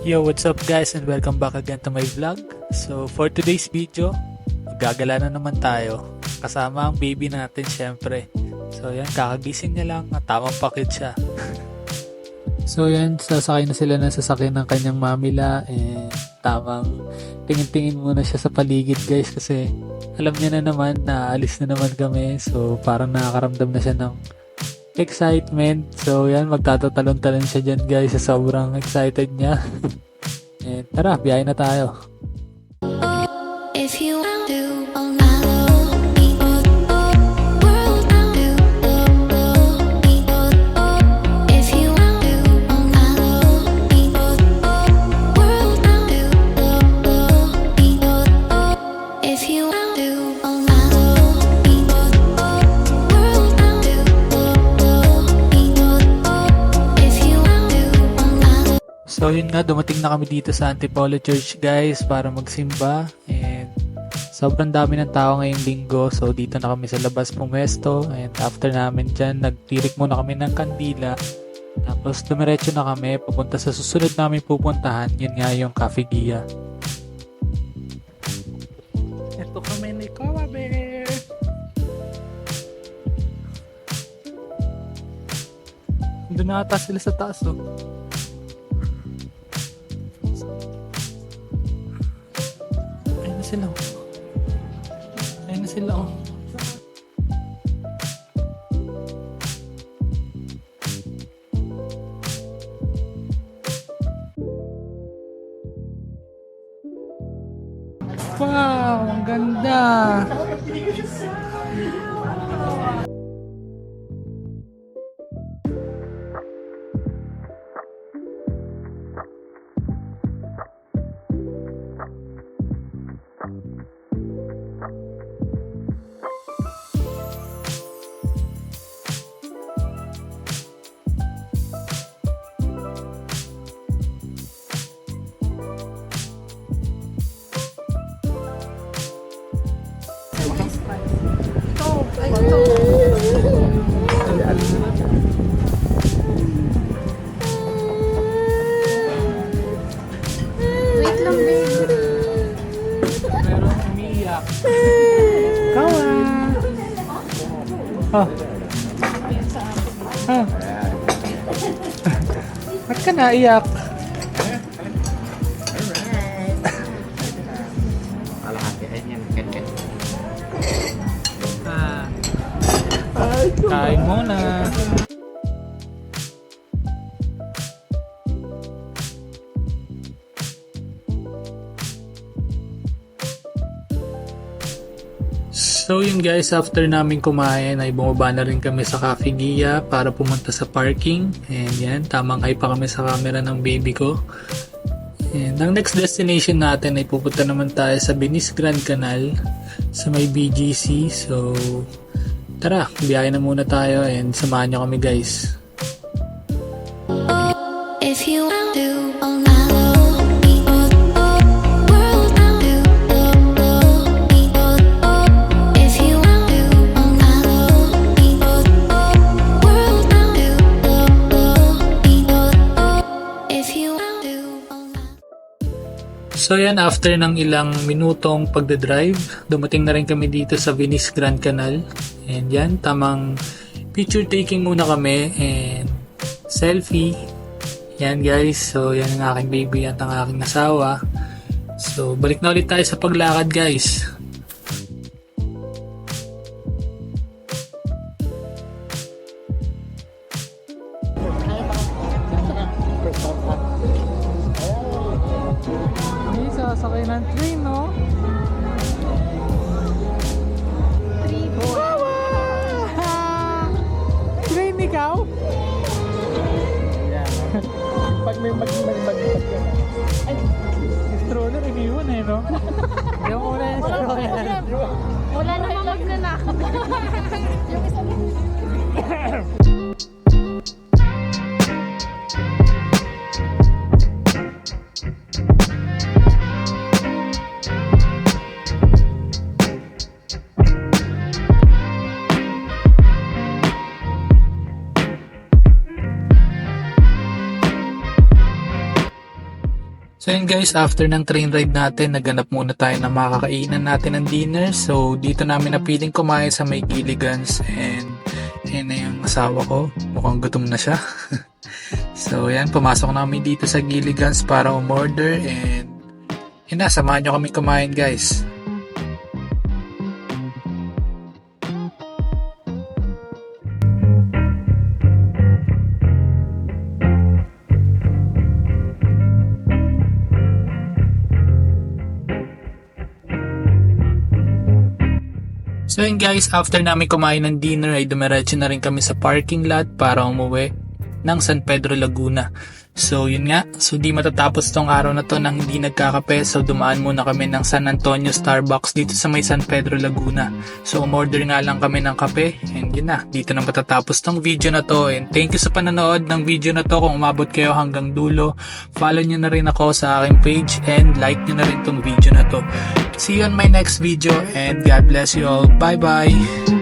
Yo, what's up guys and welcome back again to my vlog. So for today's video, gagala na naman tayo. Kasama ang baby natin syempre. So yan, kakagising niya lang at tamang pakit siya. So yan, sasakay na sila ng sasakyan ng kanyang mamila and tamang tingin-tingin muna siya sa paligid guys kasi alam niya na naman na alis na naman kami. So parang nakakaramdam na siya ng excitement. So yan, magtatatalon-talon siya dyan guys sa sobrang excited niya. And tara, biyahe na tayo. If you want to, follow me. World round you. If you want to, follow me. World round you. If you want to, follow me. World round you. If you want to, follow. So yun nga, dumating na kami dito sa Antipolo Church guys para magsimba. And sobrang dami ng tao ngayong linggo. So dito na kami sa labas pumesto. And after namin dyan, nagtirik muna kami ng kandila. Tapos dumiretso na kami papunta sa susunod namin pupuntahan. Yun nga yung Cafe Gia. Ito kami ni Kawa Bear. Doon na ata sila sa taas oh. Ayun na sila oh. Ayun na sila oh. Wow, ang ganda. Wait lang, babe. Meron umiiyak. Kawa! Oh. Ah. Ba't ka naiyak? Ah. Kain muna. So yun guys, after namin kumain ay bumaba na rin kami sa Cafe Gia para pumunta sa parking. And yan, tamang ay pa kami sa camera ng baby ko. And ang next destination natin ay pupunta naman tayo sa Venice Grand Canal sa may BGC. So tara, biyahe na muna tayo and samahan nyo kami guys. If you want to, follow me. World round you. If you want to, follow me. World round you. If you want to, follow. So yan, after ng ilang minutong pagdadrive, dumating na rin kami dito sa Venice Grand Canal. And yan, tamang picture taking muna kami and selfie. Yan guys, so yan ang aking baby at ang aking asawa. So balik na ulit tayo sa paglakad guys. Hindi sasakay ng train, no? Train ikaw? Pag may mag-mag Ay, yung stroller iniwan eh, no? Yung una yung stroller. Wala namang magnanakaw. Yung isa So yun guys, after ng train ride natin, naganap muna tayo na makakainan natin ng dinner. So dito namin napiling kumain sa may Gilligan's, and yun na yung asawa ko. Mukhang gutom na siya. So yan, pumasok namin dito sa Gilligan's para umorder, and yun na, samahan nyo kami kumain guys. So yun guys, after namin kumain ng dinner ay dumiretso na rin kami sa parking lot para umuwi ng San Pedro Laguna. So yun nga, so di matatapos tong araw na to nang hindi nagkakape, so dumaan muna kami ng San Antonio Starbucks dito sa may San Pedro Laguna. So umorder nga lang kami ng kape, and yun na, dito na matatapos tong video na to, and thank you sa panonood ng video na to. Kung umabot kayo hanggang dulo, follow nyo na rin ako sa aking page and like nyo na rin tong video na to. See you on my next video, and God bless you all. Bye bye!